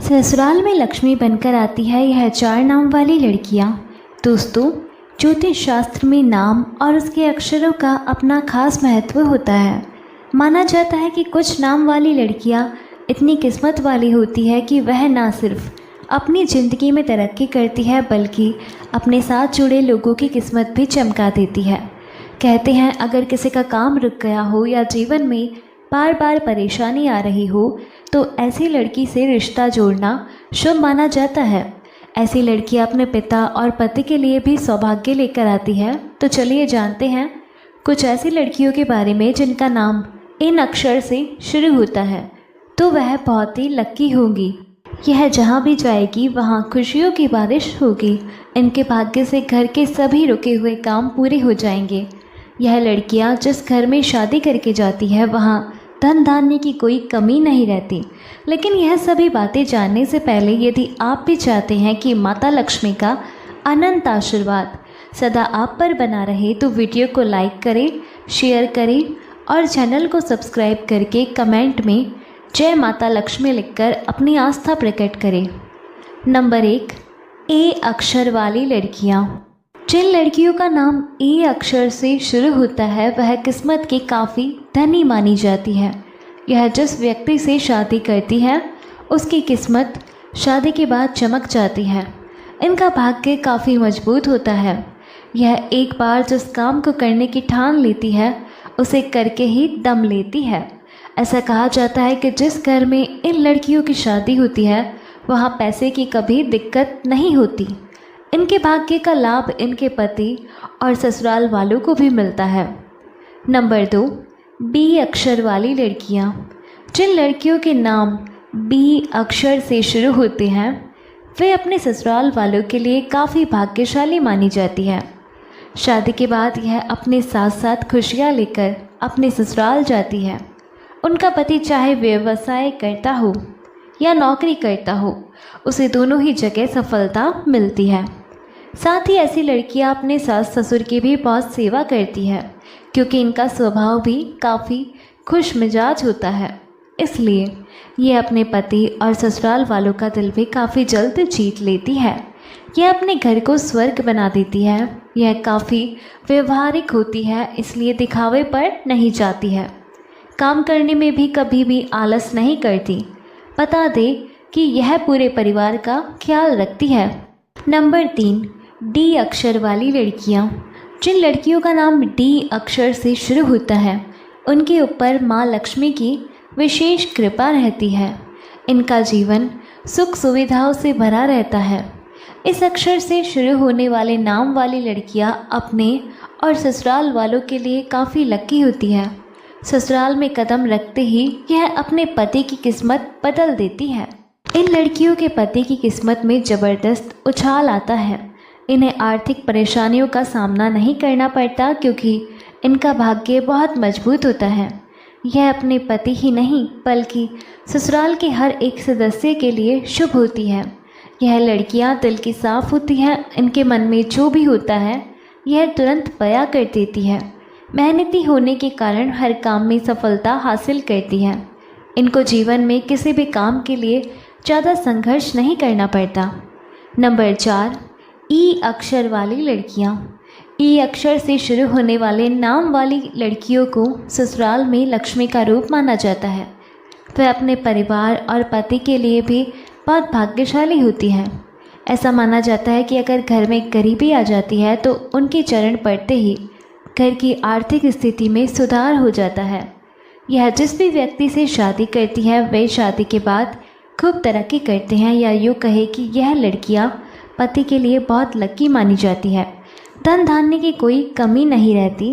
ससुराल में लक्ष्मी बनकर आती है यह 4 नाम वाली लड़कियाँ। दोस्तों, ज्योतिष शास्त्र में नाम और उसके अक्षरों का अपना खास महत्व होता है। माना जाता है कि कुछ नाम वाली लड़कियाँ इतनी किस्मत वाली होती है कि वह ना सिर्फ अपनी ज़िंदगी में तरक्की करती है बल्कि अपने साथ जुड़े लोगों की किस्मत भी चमका देती है। कहते हैं अगर किसी का काम रुक गया हो या जीवन में बार बार परेशानी आ रही हो तो ऐसी लड़की से रिश्ता जोड़ना शुभ माना जाता है। ऐसी लड़की अपने पिता और पति के लिए भी सौभाग्य लेकर आती है। तो चलिए जानते हैं कुछ ऐसी लड़कियों के बारे में जिनका नाम इन अक्षर से शुरू होता है, तो वह बहुत ही लक्की होंगी। यह जहाँ भी जाएगी वहाँ खुशियों की बारिश होगी। इनके भाग्य से घर के सभी रुके हुए काम पूरे हो जाएंगे। यह लड़कियाँ जिस घर में शादी करके जाती है वहाँ धन धान्य की कोई कमी नहीं रहती। लेकिन यह सभी बातें जानने से पहले यदि आप भी चाहते हैं कि माता लक्ष्मी का अनंत आशीर्वाद सदा आप पर बना रहे तो वीडियो को लाइक करें, शेयर करें और चैनल को सब्सक्राइब करके कमेंट में जय माता लक्ष्मी लिखकर अपनी आस्था प्रकट करें। नंबर 1, ए अक्षर वाली लड़कियाँ। जिन लड़कियों का नाम ए अक्षर से शुरू होता है वह किस्मत की काफ़ी धनी मानी जाती है। यह जिस व्यक्ति से शादी करती है उसकी किस्मत शादी के बाद चमक जाती है। इनका भाग्य काफ़ी मजबूत होता है। यह एक बार जिस काम को करने की ठान लेती है उसे करके ही दम लेती है। ऐसा कहा जाता है कि जिस घर में इन लड़कियों की शादी होती है वहाँ पैसे की कभी दिक्कत नहीं होती। इनके भाग्य का लाभ इनके पति और ससुराल वालों को भी मिलता है। नंबर 2, बी अक्षर वाली लड़कियाँ। जिन लड़कियों के नाम बी अक्षर से शुरू होते हैं वे अपने ससुराल वालों के लिए काफ़ी भाग्यशाली मानी जाती है। शादी के बाद यह अपने साथ साथ खुशियाँ लेकर अपने ससुराल जाती है। उनका पति चाहे व्यवसाय करता हो या नौकरी करता हो उसे दोनों ही जगह सफलता मिलती है। साथ ही ऐसी लड़कियां अपने सास ससुर की भी बहुत सेवा करती है क्योंकि इनका स्वभाव भी काफ़ी खुश मिजाज होता है। इसलिए ये अपने पति और ससुराल वालों का दिल भी काफ़ी जल्द जीत लेती है। यह अपने घर को स्वर्ग बना देती है। यह काफ़ी व्यवहारिक होती है, इसलिए दिखावे पर नहीं जाती है। काम करने में भी कभी भी आलस नहीं करती। बता दे कि यह पूरे परिवार का ख्याल रखती है। नंबर 3, डी अक्षर वाली लड़कियाँ। जिन लड़कियों का नाम डी अक्षर से शुरू होता है उनके ऊपर माँ लक्ष्मी की विशेष कृपा रहती है। इनका जीवन सुख सुविधाओं से भरा रहता है। इस अक्षर से शुरू होने वाले नाम वाली लड़कियाँ अपने और ससुराल वालों के लिए काफ़ी लकी होती है। ससुराल में कदम रखते ही यह अपने पति की किस्मत बदल देती है। इन लड़कियों के पति की किस्मत में ज़बरदस्त उछाल आता है। इन्हें आर्थिक परेशानियों का सामना नहीं करना पड़ता क्योंकि इनका भाग्य बहुत मजबूत होता है। यह अपने पति ही नहीं बल्कि ससुराल के हर एक सदस्य के लिए शुभ होती है। यह लड़कियां दिल की साफ होती हैं। इनके मन में जो भी होता है यह तुरंत बयां कर देती है। मेहनती होने के कारण हर काम में सफलता हासिल करती है। इनको जीवन में किसी भी काम के लिए ज़्यादा संघर्ष नहीं करना पड़ता। नंबर 4, ई अक्षर वाली लड़कियाँ। ई अक्षर से शुरू होने वाले नाम वाली लड़कियों को ससुराल में लक्ष्मी का रूप माना जाता है। वह अपने परिवार और पति के लिए भी बहुत भाग्यशाली होती है। ऐसा माना जाता है कि अगर घर में गरीबी आ जाती है तो उनके चरण पड़ते ही घर की आर्थिक स्थिति में सुधार हो जाता है। यह जिस भी व्यक्ति से शादी करती है वे शादी के बाद खूब तरक्की करते हैं, या यूँ कहे कि यह लड़कियाँ पति के लिए बहुत लकी मानी जाती है। धन धान्य की कोई कमी नहीं रहती।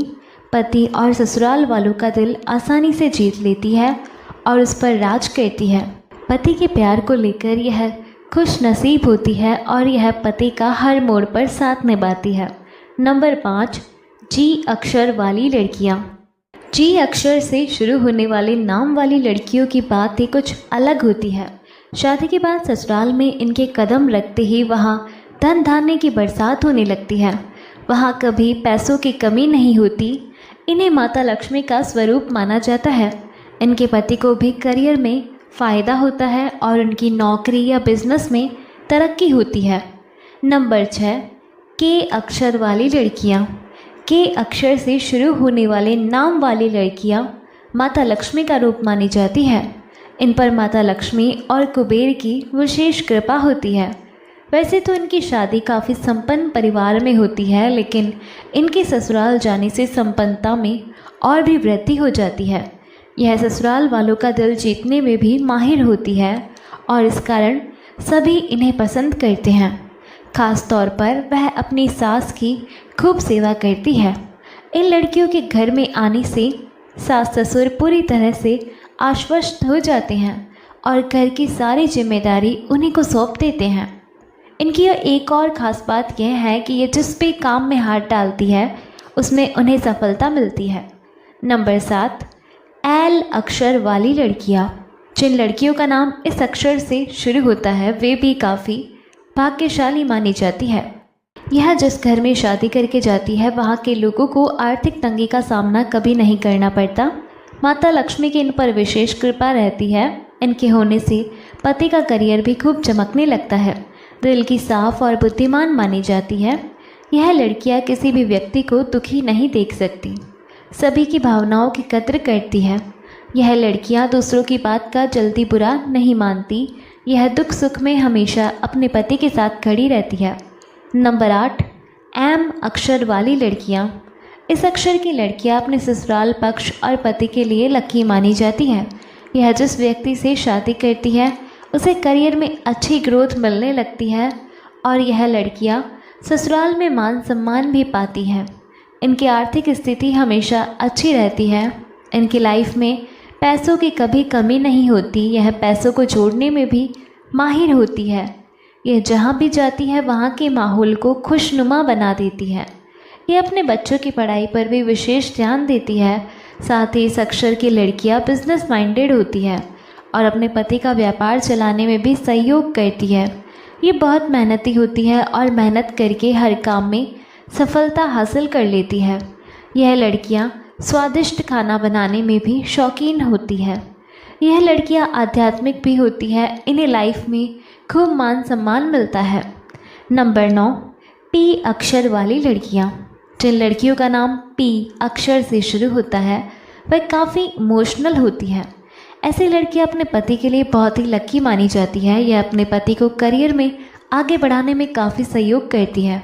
पति और ससुराल वालों का दिल आसानी से जीत लेती है और उस पर राज करती है। पति के प्यार को लेकर यह खुश नसीब होती है और यह पति का हर मोड़ पर साथ निभाती है। नंबर 5, जी अक्षर वाली लड़कियाँ। जी अक्षर से शुरू होने वाले नाम वाली लड़कियों की बात ही कुछ अलग होती है। शादी के बाद ससुराल में इनके कदम रखते ही वहाँ धन धान्य की बरसात होने लगती है। वहाँ कभी पैसों की कमी नहीं होती। इन्हें माता लक्ष्मी का स्वरूप माना जाता है। इनके पति को भी करियर में फ़ायदा होता है और उनकी नौकरी या बिजनेस में तरक्की होती है। नंबर 6, के अक्षर वाली लड़कियाँ। के अक्षर से शुरू होने वाले नाम वाली लड़कियाँ माता लक्ष्मी का रूप मानी जाती है। इन पर माता लक्ष्मी और कुबेर की विशेष कृपा होती है। वैसे तो इनकी शादी काफ़ी संपन्न परिवार में होती है, लेकिन इनके ससुराल जाने से संपन्नता में और भी वृद्धि हो जाती है। यह ससुराल वालों का दिल जीतने में भी माहिर होती है और इस कारण सभी इन्हें पसंद करते हैं। खास तौर पर वह अपनी सास की खूब सेवा करती है। इन लड़कियों के घर में आने से सास ससुर पूरी तरह से आश्वस्त हो जाते हैं और घर की सारी जिम्मेदारी उन्हीं को सौंप देते हैं। इनकी एक और ख़ास बात यह है कि ये जिस भी काम में हाथ डालती है उसमें उन्हें सफलता मिलती है। नंबर 7, एल अक्षर वाली लड़कियाँ। जिन लड़कियों का नाम इस अक्षर से शुरू होता है वे भी काफ़ी भाग्यशाली मानी जाती है। यह जिस घर में शादी करके जाती है वहाँ के लोगों को आर्थिक तंगी का सामना कभी नहीं करना पड़ता। माता लक्ष्मी की इन पर विशेष कृपा रहती है। इनके होने से पति का करियर भी खूब चमकने लगता है। दिल की साफ और बुद्धिमान मानी जाती है। यह लड़कियाँ किसी भी व्यक्ति को दुखी नहीं देख सकती, सभी की भावनाओं की कद्र करती है। यह लड़कियाँ दूसरों की बात का जल्दी बुरा नहीं मानती। यह दुख सुख में हमेशा अपने पति के साथ खड़ी रहती है। नंबर 8, एम अक्षर वाली लड़कियाँ। इस अक्षर की लड़कियाँ अपने ससुराल पक्ष और पति के लिए लकी मानी जाती है। यह जिस व्यक्ति से शादी करती है उसे करियर में अच्छी ग्रोथ मिलने लगती है और यह लड़कियाँ ससुराल में मान सम्मान भी पाती हैं। इनकी आर्थिक स्थिति हमेशा अच्छी रहती है। इनकी लाइफ में पैसों की कभी कमी नहीं होती। यह पैसों को जोड़ने में भी माहिर होती है। यह जहाँ भी जाती है वहाँ के माहौल को खुशनुमा बना देती है। यह अपने बच्चों की पढ़ाई पर भी विशेष ध्यान देती है। साथ ही इस अक्षर की लड़कियाँ बिजनेस माइंडेड होती है और अपने पति का व्यापार चलाने में भी सहयोग करती है। ये बहुत मेहनती होती है और मेहनत करके हर काम में सफलता हासिल कर लेती है। यह लड़कियाँ स्वादिष्ट खाना बनाने में भी शौकीन होती है। यह लड़कियाँ आध्यात्मिक भी होती है। इन्हें लाइफ में खूब मान सम्मान मिलता है। नंबर 9, पी अक्षर वाली लड़कियाँ। जिन लड़कियों का नाम पी अक्षर से शुरू होता है वह काफ़ी इमोशनल होती हैं। ऐसी लड़कियाँ अपने पति के लिए बहुत ही लकी मानी जाती है। यह अपने पति को करियर में आगे बढ़ाने में काफ़ी सहयोग करती है।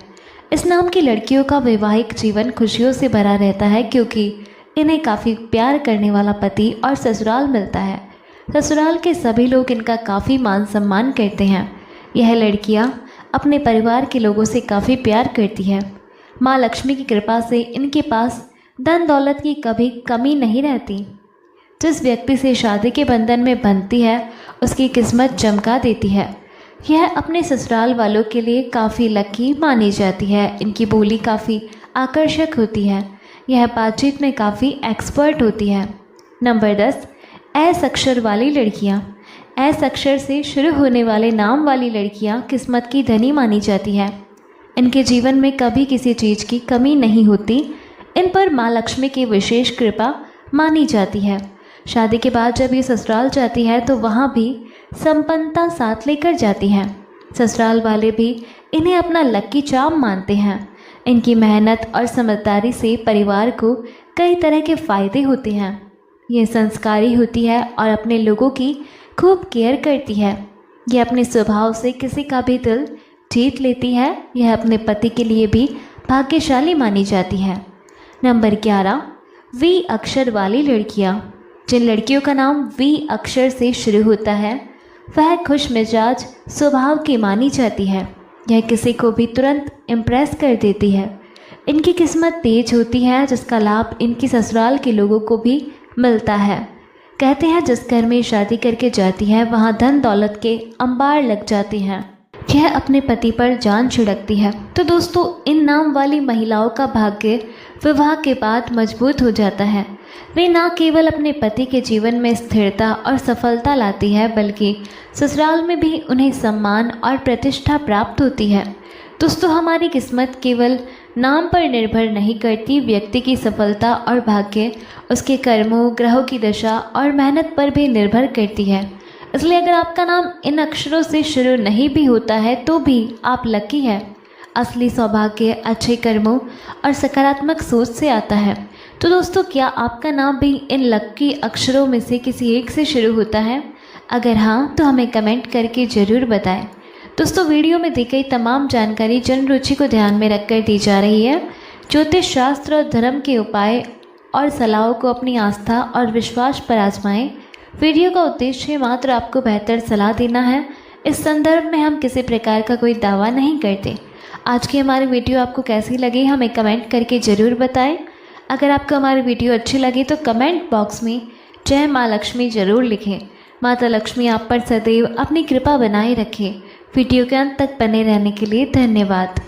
इस नाम की लड़कियों का वैवाहिक जीवन खुशियों से भरा रहता है क्योंकि इन्हें काफ़ी प्यार करने वाला पति और ससुराल मिलता है। ससुराल के सभी लोग इनका काफ़ी मान सम्मान करते हैं। यह लड़कियां अपने परिवार के लोगों से काफ़ी प्यार करती है। माँ लक्ष्मी की कृपा से इनके पास धन दौलत की कभी कमी नहीं रहती। जिस व्यक्ति से शादी के बंधन में बंधती है उसकी किस्मत चमका देती है। यह अपने ससुराल वालों के लिए काफ़ी लकी मानी जाती है। इनकी बोली काफ़ी आकर्षक होती है। यह बातचीत में काफ़ी एक्सपर्ट होती है। नंबर 10, एस अक्षर वाली लड़कियाँ। एस अक्षर से शुरू होने वाले नाम वाली लड़कियाँ किस्मत की धनी मानी जाती है। इनके जीवन में कभी किसी चीज़ की कमी नहीं होती। इन पर माँ लक्ष्मी की विशेष कृपा मानी जाती है। शादी के बाद जब ये ससुराल जाती है तो वहाँ भी संपन्नता साथ लेकर जाती हैं। ससुराल वाले भी इन्हें अपना लकी चार्म मानते हैं। इनकी मेहनत और समझदारी से परिवार को कई तरह के फ़ायदे होते हैं। ये संस्कारी होती है और अपने लोगों की खूब केयर करती है। यह अपने स्वभाव से किसी का भी दिल जीत लेती है। यह अपने पति के लिए भी भाग्यशाली मानी जाती है। नंबर 11, वी अक्षर वाली लड़कियाँ। जिन लड़कियों का नाम वी अक्षर से शुरू होता है वह खुश मिजाज स्वभाव की मानी जाती है। यह किसी को भी तुरंत इम्प्रेस कर देती है। इनकी किस्मत तेज होती है जिसका लाभ इनकी ससुराल के लोगों को भी मिलता है। कहते हैं जिस घर में शादी करके जाती है वहाँ धन दौलत के अंबार लग जाते हैं। यह अपने पति पर जान छिड़कती है। तो दोस्तों, इन नाम वाली महिलाओं का भाग्य विवाह के बाद मजबूत हो जाता है। वे न केवल अपने पति के जीवन में स्थिरता और सफलता लाती है बल्कि ससुराल में भी उन्हें सम्मान और प्रतिष्ठा प्राप्त होती है। दोस्तों, हमारी किस्मत केवल नाम पर निर्भर नहीं करती। व्यक्ति की सफलता और भाग्य उसके कर्मों, ग्रहों की दशा और मेहनत पर भी निर्भर करती है। इसलिए अगर आपका नाम इन अक्षरों से शुरू नहीं भी होता है तो भी आप लकी है। असली सौभाग्य अच्छे कर्मों और सकारात्मक सोच से आता है। तो दोस्तों, क्या आपका नाम भी इन लकी अक्षरों में से किसी एक से शुरू होता है? अगर हाँ, तो हमें कमेंट करके ज़रूर बताएं। दोस्तों, वीडियो में दी गई तमाम जानकारी जन रुचि को ध्यान में रखकर दी जा रही है। ज्योतिष शास्त्र और धर्म के उपाय और सलाहों को अपनी आस्था और विश्वास पर आजमाएं। वीडियो का उद्देश्य मात्र आपको बेहतर सलाह देना है। इस संदर्भ में हम किसी प्रकार का कोई दावा नहीं करते। आज की हमारी वीडियो आपको कैसी लगी हमें कमेंट करके ज़रूर बताएं। अगर आपको हमारी वीडियो अच्छी लगी तो कमेंट बॉक्स में जय माँ लक्ष्मी ज़रूर लिखें। माता लक्ष्मी आप पर सदैव अपनी कृपा बनाए रखें। वीडियो के अंत तक बने रहने के लिए धन्यवाद।